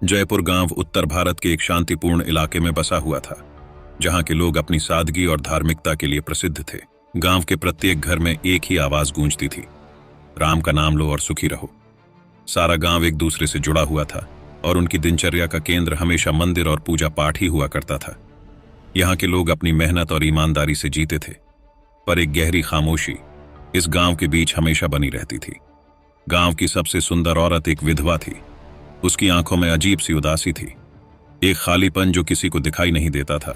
जयपुर गांव उत्तर भारत के एक शांतिपूर्ण इलाके में बसा हुआ था, जहां के लोग अपनी सादगी और धार्मिकता के लिए प्रसिद्ध थे। गांव के प्रत्येक घर में एक ही आवाज गूंजती थी, राम का नाम लो और सुखी रहो। सारा गांव एक दूसरे से जुड़ा हुआ था और उनकी दिनचर्या का केंद्र हमेशा मंदिर और पूजा पाठ ही हुआ करता था। यहाँ के लोग अपनी मेहनत और ईमानदारी से जीते थे, पर एक गहरी खामोशी इस गांव के बीच हमेशा बनी रहती थी। गांव की सबसे सुंदर औरत एक विधवा थी। उसकी आंखों में अजीब सी उदासी थी, एक खालीपन जो किसी को दिखाई नहीं देता था।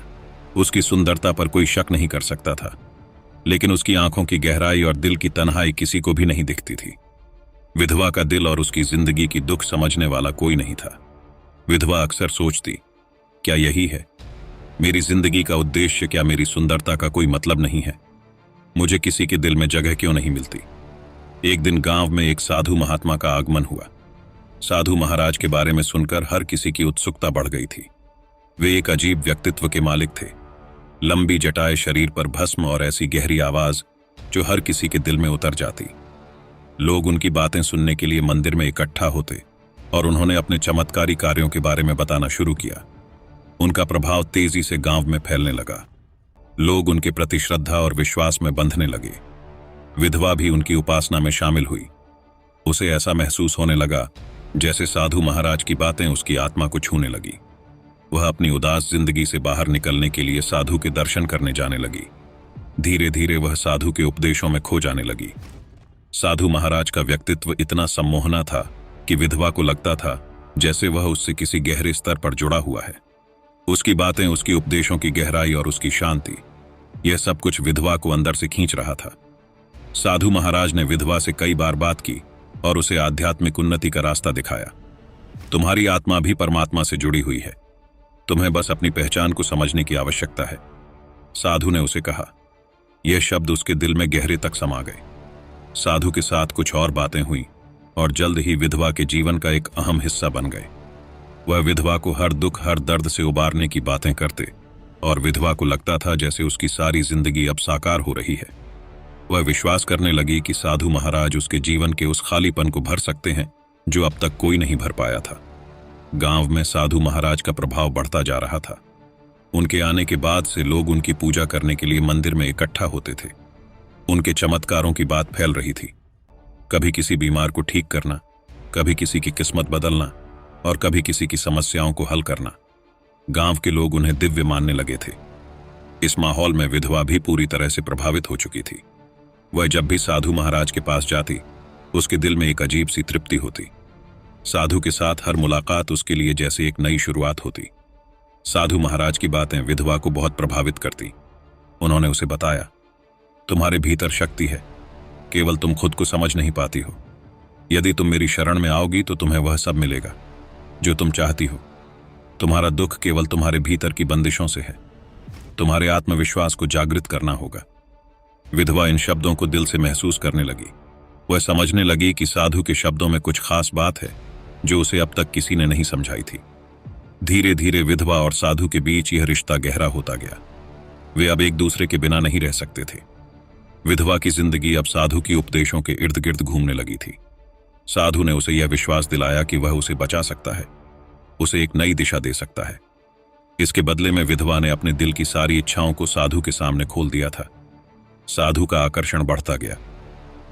उसकी सुंदरता पर कोई शक नहीं कर सकता था, लेकिन उसकी आंखों की गहराई और दिल की तन्हाई किसी को भी नहीं दिखती थी। विधवा का दिल और उसकी जिंदगी की दुख समझने वाला कोई नहीं था। विधवा अक्सर सोचती, क्या यही है मेरी जिंदगी का उद्देश्य? क्या मेरी सुंदरता का कोई मतलब नहीं है? मुझे किसी के दिल में जगह क्यों नहीं मिलती? एक दिन गांव में एक साधु महात्मा का आगमन हुआ। साधु महाराज के बारे में सुनकर हर किसी की उत्सुकता बढ़ गई थी। वे एक अजीब व्यक्तित्व के मालिक थे, लंबी जटाएं, शरीर पर भस्म और ऐसी गहरी आवाज जो हर किसी के दिल में उतर जाती। लोग उनकी बातें सुनने के लिए मंदिर में इकट्ठा होते और उन्होंने अपने चमत्कारी कार्यों के बारे में बताना शुरू किया। उनका प्रभाव तेजी से गांव में फैलने लगा। लोग उनके प्रति श्रद्धा और विश्वास में बंधने लगे। विधवा भी उनकी उपासना में शामिल हुई। उसे ऐसा महसूस होने लगा जैसे साधु महाराज की बातें उसकी आत्मा को छूने लगी। वह अपनी उदास जिंदगी से बाहर निकलने के लिए साधु के दर्शन करने जाने लगी। धीरे धीरे वह साधु के उपदेशों में खो जाने लगी। साधु महाराज का व्यक्तित्व इतना सम्मोहना था कि विधवा को लगता था जैसे वह उससे किसी गहरे स्तर पर जुड़ा हुआ है। उसकी बातें, उसकी उपदेशों की गहराई और उसकी शांति, यह सब कुछ विधवा को अंदर से खींच रहा था। साधु महाराज ने विधवा से कई बार बात की और उसे आध्यात्मिक उन्नति का रास्ता दिखाया। तुम्हारी आत्मा भी परमात्मा से जुड़ी हुई है, तुम्हें बस अपनी पहचान को समझने की आवश्यकता है, साधु ने उसे कहा। यह शब्द उसके दिल में गहरे तक समा गए। साधु के साथ कुछ और बातें हुई और जल्द ही विधवा के जीवन का एक अहम हिस्सा बन गए। वह विधवा को हर दुख, हर दर्द से उबारने की बातें करते और विधवा को लगता था जैसे उसकी सारी जिंदगी अब साकार हो रही है। वह विश्वास करने लगी कि साधु महाराज उसके जीवन के उस खालीपन को भर सकते हैं जो अब तक कोई नहीं भर पाया था। गांव में साधु महाराज का प्रभाव बढ़ता जा रहा था। उनके आने के बाद से लोग उनकी पूजा करने के लिए मंदिर में इकट्ठा होते थे। उनके चमत्कारों की बात फैल रही थी। कभी किसी बीमार को ठीक करना, कभी किसी की किस्मत बदलना और कभी किसी की समस्याओं को हल करना। गांव के लोग उन्हें दिव्य मानने लगे थे। इस माहौल में विधवा भी पूरी तरह से प्रभावित हो चुकी थी। वह जब भी साधु महाराज के पास जाती, उसके दिल में एक अजीब सी तृप्ति होती। साधु के साथ हर मुलाकात उसके लिए जैसे एक नई शुरुआत होती। साधु महाराज की बातें विधवा को बहुत प्रभावित करती। उन्होंने उसे बताया, तुम्हारे भीतर शक्ति है, केवल तुम खुद को समझ नहीं पाती हो। यदि तुम मेरी शरण में आओगी तो तुम्हें वह सब मिलेगा जो तुम चाहती हो। तुम्हारा दुख केवल तुम्हारे भीतर की बंदिशों से है। तुम्हारे आत्मविश्वास को जागृत करना होगा। विधवा इन शब्दों को दिल से महसूस करने लगी। वह समझने लगी कि साधु के शब्दों में कुछ खास बात है जो उसे अब तक किसी ने नहीं समझाई थी। धीरे धीरे विधवा और साधु के बीच यह रिश्ता गहरा होता गया। वे अब एक दूसरे के बिना नहीं रह सकते थे। विधवा की जिंदगी अब साधु की उपदेशों के इर्द गिर्द घूमने लगी थी। साधु ने उसे यह विश्वास दिलाया कि वह उसे बचा सकता है, उसे एक नई दिशा दे सकता है। इसके बदले में विधवा ने अपने दिल की सारी इच्छाओं को साधु के सामने खोल दिया था। साधु का आकर्षण बढ़ता गया।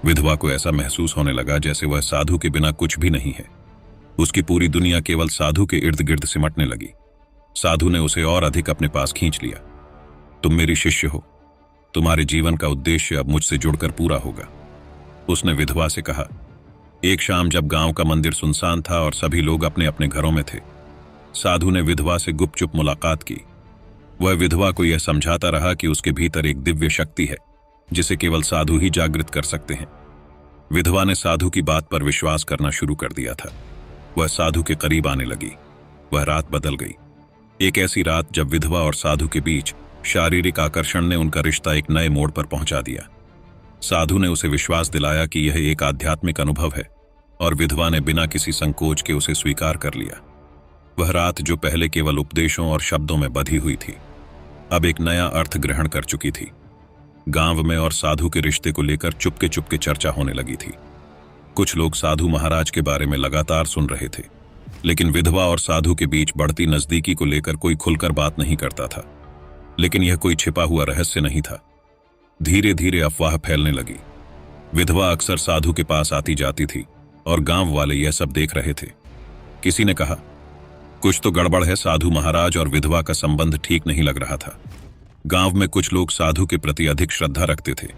विधवा को ऐसा महसूस होने लगा जैसे वह साधु के बिना कुछ भी नहीं है। उसकी पूरी दुनिया केवल साधु के इर्द गिर्द सिमटने लगी। साधु ने उसे और अधिक अपने पास खींच लिया। तुम मेरी शिष्य हो, तुम्हारे जीवन का उद्देश्य अब मुझसे जुड़कर पूरा होगा, उसने विधवा से कहा। एक शाम जब गांव का मंदिर सुनसान था और सभी लोग अपने अपने घरों में थे, साधु ने विधवा से गुपचुप मुलाकात की। वह विधवा को यह समझाता रहा कि उसके भीतर एक दिव्य शक्ति है जिसे केवल साधु ही जागृत कर सकते हैं। विधवा ने साधु की बात पर विश्वास करना शुरू कर दिया था। वह साधु के करीब आने लगी। वह रात बदल गई, एक ऐसी रात जब विधवा और साधु के बीच शारीरिक आकर्षण ने उनका रिश्ता एक नए मोड़ पर पहुंचा दिया। साधु ने उसे विश्वास दिलाया कि यह एक आध्यात्मिक अनुभव है और विधवा ने बिना किसी संकोच के उसे स्वीकार कर लिया। वह रात जो पहले केवल उपदेशों और शब्दों में बंधी हुई थी, अब एक नया अर्थ ग्रहण कर चुकी थी। गांव में और साधु के रिश्ते को लेकर चुपके चुपके चर्चा होने लगी थी। कुछ लोग साधु महाराज के बारे में लगातार सुन रहे थे, लेकिन विधवा और साधु के बीच बढ़ती नजदीकी को लेकर कोई खुलकर बात नहीं करता था। लेकिन यह कोई छिपा हुआ रहस्य नहीं था। धीरे धीरे अफवाह फैलने लगी। विधवा अक्सर साधु के पास आती जाती थी और गांव वाले यह सब देख रहे थे। किसी ने कहा, कुछ तो गड़बड़ है, साधु महाराज और विधवा का संबंध ठीक नहीं लग रहा था। गांव में कुछ लोग साधु के प्रति अधिक श्रद्धा रखते थे,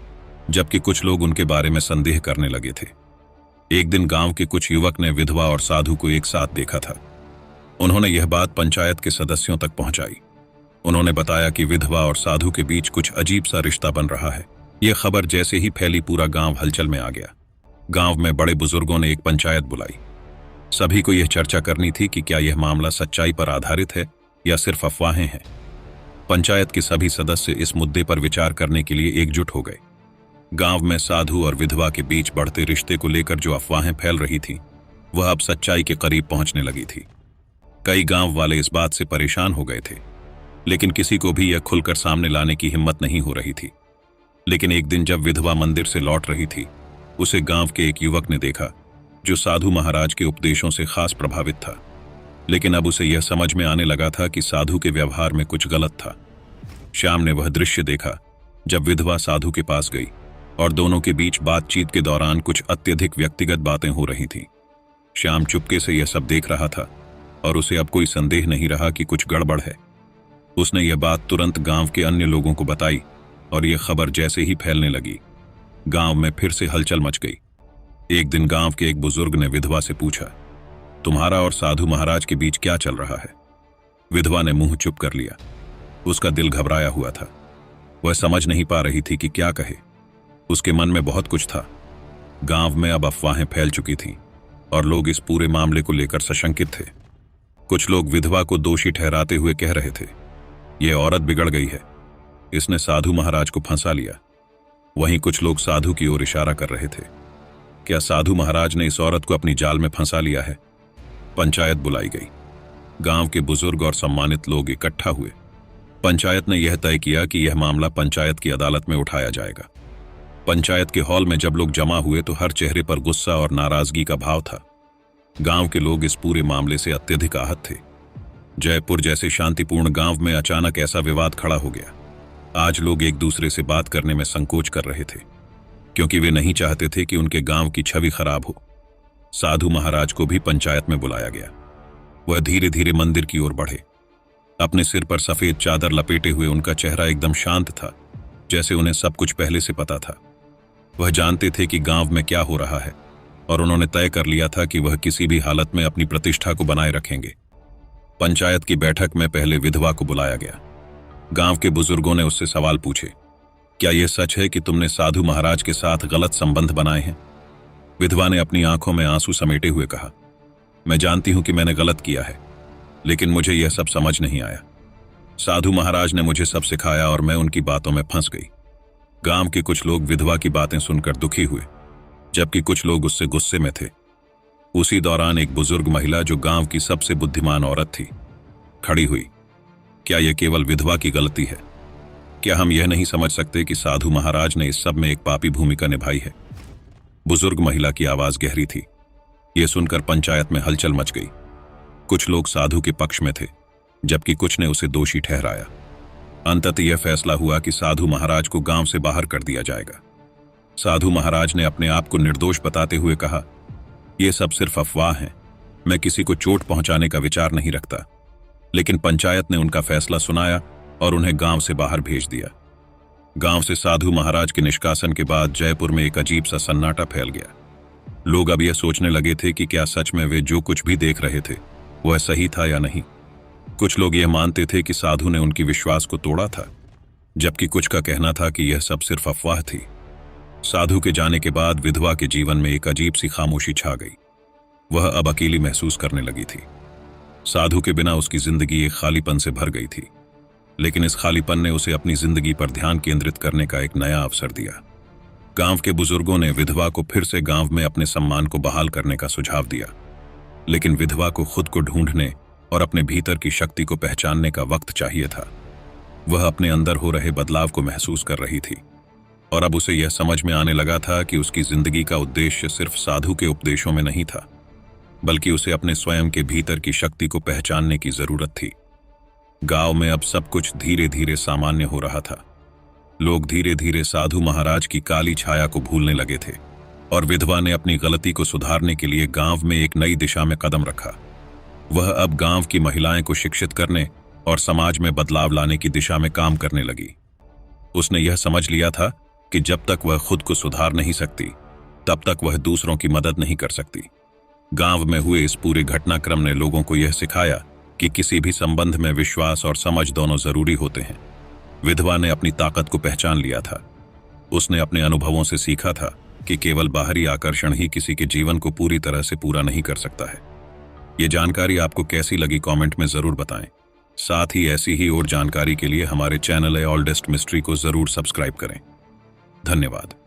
जबकि कुछ लोग उनके बारे में संदेह करने लगे थे। एक दिन गांव के कुछ युवक ने विधवा और साधु को एक साथ देखा था। उन्होंने यह बात पंचायत के सदस्यों तक पहुंचाई। उन्होंने बताया कि विधवा और साधु के बीच कुछ अजीब सा रिश्ता बन रहा है। यह खबर जैसे ही फैली, पूरा गांव हलचल में आ गया। गांव में बड़े बुजुर्गों ने एक पंचायत बुलाई। सभी को यह चर्चा करनी थी कि क्या यह मामला सच्चाई पर आधारित है या सिर्फ अफवाहें हैं। पंचायत के सभी सदस्य इस मुद्दे पर विचार करने के लिए एकजुट हो गए। गांव में साधु और विधवा के बीच बढ़ते रिश्ते को लेकर जो अफवाहें फैल रही थी, वह अब सच्चाई के करीब पहुंचने लगी थी। कई गांव वाले इस बात से परेशान हो गए थे, लेकिन किसी को भी यह खुलकर सामने लाने की हिम्मत नहीं हो रही थी। लेकिन एक दिन जब विधवा मंदिर से लौट रही थी, उसे गांव के एक युवक ने देखा जो साधु महाराज के उपदेशों से खास प्रभावित था। लेकिन अब उसे यह समझ में आने लगा था कि साधु के व्यवहार में कुछ गलत था। श्याम ने वह दृश्य देखा जब विधवा साधु के पास गई और दोनों के बीच बातचीत के दौरान कुछ अत्यधिक व्यक्तिगत बातें हो रही थीं। श्याम चुपके से यह सब देख रहा था और उसे अब कोई संदेह नहीं रहा कि कुछ गड़बड़ है। उसने यह बात तुरंत गांव के अन्य लोगों को बताई और यह खबर जैसे ही फैलने लगी, गांव में फिर से हलचल मच गई। एक दिन गांव के एक बुजुर्ग ने विधवा से पूछा, तुम्हारा और साधु महाराज के बीच क्या चल रहा है? विधवा ने मुंह चुप कर लिया। उसका दिल घबराया हुआ था। वह समझ नहीं पा रही थी कि क्या कहे। उसके मन में बहुत कुछ था। गांव में अब अफवाहें फैल चुकी थीं और लोग इस पूरे मामले को लेकर सशंकित थे। कुछ लोग विधवा को दोषी ठहराते हुए कह रहे थे, यह औरत बिगड़ गई है, इसने साधु महाराज को फंसा लिया। वहीं कुछ लोग साधु की ओर इशारा कर रहे थे, क्या साधु महाराज ने इस औरत को अपनी जाल में फंसा लिया है? पंचायत बुलाई गई। गांव के बुजुर्ग और सम्मानित लोग इकट्ठा हुए। पंचायत ने यह तय किया कि यह मामला पंचायत की अदालत में उठाया जाएगा। पंचायत के हॉल में जब लोग जमा हुए तो हर चेहरे पर गुस्सा और नाराजगी का भाव था। गांव के लोग इस पूरे मामले से अत्यधिक आहत थे। जयपुर जैसे शांतिपूर्ण गांव में अचानक ऐसा विवाद खड़ा हो गया। आज लोग एक दूसरे से बात करने में संकोच कर रहे थे, क्योंकि वे नहीं चाहते थे कि उनके गांव की छवि खराब हो। साधु महाराज को भी पंचायत में बुलाया गया। वह धीरे धीरे मंदिर की ओर बढ़े। अपने सिर पर सफेद चादर लपेटे हुए उनका चेहरा एकदम शांत था, जैसे उन्हें सब कुछ पहले से पता था। वह जानते थे कि गांव में क्या हो रहा है और उन्होंने तय कर लिया था कि वह किसी भी हालत में अपनी प्रतिष्ठा को बनाए रखेंगे। पंचायत की बैठक में पहले विधवा को बुलाया गया। गांव के बुजुर्गों ने उससे सवाल पूछे, क्या यह सच है कि तुमने साधु महाराज के साथ गलत संबंध बनाए हैं? विधवा ने अपनी आंखों में आंसू समेटे हुए कहा, मैं जानती हूं कि मैंने गलत किया है, लेकिन मुझे यह सब समझ नहीं आया। साधु महाराज ने मुझे सब सिखाया और मैं उनकी बातों में फंस गई। गांव के कुछ लोग विधवा की बातें सुनकर दुखी हुए, जबकि कुछ लोग उससे गुस्से में थे। उसी दौरान एक बुजुर्ग महिला, जो गांव की सबसे बुद्धिमान औरत थी, खड़ी हुई। क्या यह केवल विधवा की गलती है? क्या हम यह नहीं समझ सकते कि साधु महाराज ने इस सब में एक पापी भूमिका निभाई है? बुजुर्ग महिला की आवाज गहरी थी। यह सुनकर पंचायत में हलचल मच गई। कुछ लोग साधु के पक्ष में थे, जबकि कुछ ने उसे दोषी ठहराया। अंततः यह फैसला हुआ कि साधु महाराज को गांव से बाहर कर दिया जाएगा। साधु महाराज ने अपने आप को निर्दोष बताते हुए कहा, यह सब सिर्फ अफवाह है, मैं किसी को चोट पहुंचाने का विचार नहीं रखता। लेकिन पंचायत ने उनका फैसला सुनाया और उन्हें गांव से बाहर भेज दिया। गांव से साधु महाराज के निष्कासन के बाद जयपुर में एक अजीब सा सन्नाटा फैल गया। लोग अब यह सोचने लगे थे कि क्या सच में वे जो कुछ भी देख रहे थे वह सही था या नहीं। कुछ लोग यह मानते थे कि साधु ने उनकी विश्वास को तोड़ा था, जबकि कुछ का कहना था कि यह सब सिर्फ अफवाह थी। साधु के जाने के बाद विधवा के जीवन में एक अजीब सी खामोशी छा गई। वह अब अकेली महसूस करने लगी थी। साधु के बिना उसकी जिंदगी एक खालीपन से भर गई थी, लेकिन इस खालीपन ने उसे अपनी जिंदगी पर ध्यान केंद्रित करने का एक नया अवसर दिया। गांव के बुजुर्गों ने विधवा को फिर से गांव में अपने सम्मान को बहाल करने का सुझाव दिया, लेकिन विधवा को खुद को ढूंढने और अपने भीतर की शक्ति को पहचानने का वक्त चाहिए था। वह अपने अंदर हो रहे बदलाव को महसूस कर रही थी और अब उसे यह समझ में आने लगा था कि उसकी जिंदगी का उद्देश्य सिर्फ साधु के उपदेशों में नहीं था। बल्कि उसे अपने स्वयं के भीतर की शक्ति को पहचानने की जरूरत थी। गांव में अब सब कुछ धीरे धीरे सामान्य हो रहा था। लोग धीरे धीरे साधु महाराज की काली छाया को भूलने लगे थे और विधवा ने अपनी गलती को सुधारने के लिए गांव में एक नई दिशा में कदम रखा। वह अब गांव की महिलाएं को शिक्षित करने और समाज में बदलाव लाने की दिशा में काम करने लगी। उसने यह समझ लिया था कि जब तक वह खुद को सुधार नहीं सकती, तब तक वह दूसरों की मदद नहीं कर सकती। गांव में हुए इस पूरे घटनाक्रम ने लोगों को यह सिखाया कि किसी भी संबंध में विश्वास और समझ दोनों जरूरी होते हैं। विधवा ने अपनी ताकत को पहचान लिया था। उसने अपने अनुभवों से सीखा था कि केवल बाहरी आकर्षण ही किसी के जीवन को पूरी तरह से पूरा नहीं कर सकता है। ये जानकारी आपको कैसी लगी कमेंट में जरूर बताएं। साथ ही ऐसी ही और जानकारी के लिए हमारे चैनल ए ऑल्डेस्ट मिस्ट्री को जरूर सब्सक्राइब करें। धन्यवाद।